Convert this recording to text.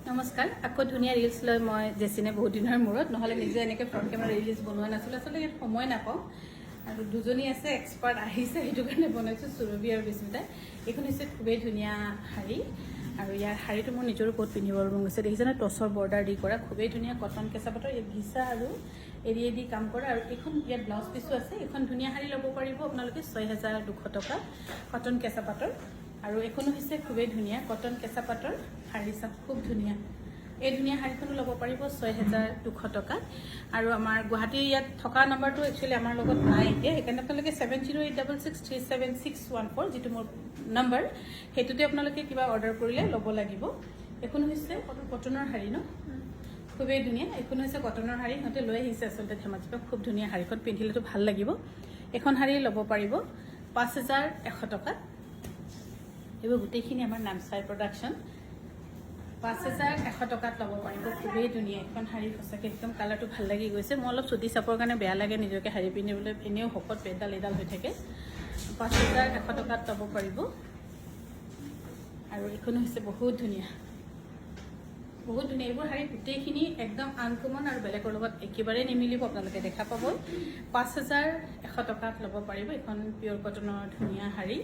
নমস্কাৰ আকৌ ধুনীয়া ৰিলছ লৈ মই জেচিনে বহুত দিনৰ মূৰত নহলে নিজে এনেকৈ ফ্ৰণ্ট কেমেৰা ৰিলছ বনোৱা নাছিল আসলে ইয়াত সময় নাপাওঁ আৰু দুজনী আছে এক্সপাৰ্ট আহিছে সেইটো কাৰণে বনাইছোঁ সুৰভি আৰু বিস্মিতাই এইখন হৈছে খুবেই ধুনীয়া শাড়ী আৰু ইয়াৰ শাড়ীটো মোৰ নিজৰ ওপৰত পিন্ধিবৰ মন গৈছে দেখিছেনে টছৰ বৰ্ডাৰ দি কৰা খুবেই ধুনীয়া কটন কেঁচা পাটৰ এই ভিছা আৰু এৰিয়ে দি কাম কৰা আৰু এইখন ইয়াত ব্লাউজ পিছো আছে এইখন ধুনীয়া শাড়ী ল'ব পাৰিব আপোনালোকে ৬,২০০ টকা কটন কেঁচা পাটৰ আৰু এইখনো হৈছে খুবেই ধুনীয়া কটন কেঁচা পাটৰ শাড়ী চাপ খুব ধুনীয়া এই ধুনীয়া শাড়ীখনো ল'ব পাৰিব ৬,২০০ টকা আৰু আমাৰ গুৱাহাটীৰ ইয়াত থকা নম্বৰটো একচুৱেলি আমাৰ লগত নাই এতিয়া সেইকাৰণে আপোনালোকে 7086367614 যিটো মোৰ নম্বৰ সেইটোতে আপোনালোকে কিবা অৰ্ডাৰ কৰিলে ল'ব লাগিব এইখনো হৈছে কটনৰ শাড়ী ন খুবেই ধুনীয়া এইখন হৈছে কটনৰ শাড়ী সিহঁতে লৈ আহিছে আচলতে ধেমাজিৰ পৰা খুব ধুনীয়া শাড়ীখন পিন্ধিলেতো ভাল লাগিব এখন শাড়ী ল'ব পাৰিব ৫,১০০ টকা এইবোৰ গোটেইখিনি আমাৰ নামচাই প্ৰডাকশ্যন ৫,১০০ টকাত ল'ব পাৰিব খুবেই ধুনীয়া এখন শাড়ী সঁচাকৈ একদম কালাৰটো ভাল লাগি গৈছে মই অলপ চুটি চাপৰ কাৰণে বেয়া লাগে নিজকে শাড়ী পিন্ধিবলৈ এনেও শকত পেটডাল এডাল হৈ থাকে ৫,১০০ টকাত ল'ব পাৰিব আৰু এইখনো হৈছে বহুত ধুনীয়া এইবোৰ শাড়ী গোটেইখিনি একদম আনকমন আৰু বেলেগৰ লগত একেবাৰে নিমিলিব আপোনালোকে দেখা পাব ৫,১০০ টকাত ল'ব পাৰিব এখন পিয়ৰ কটনৰ ধুনীয়া শাড়ী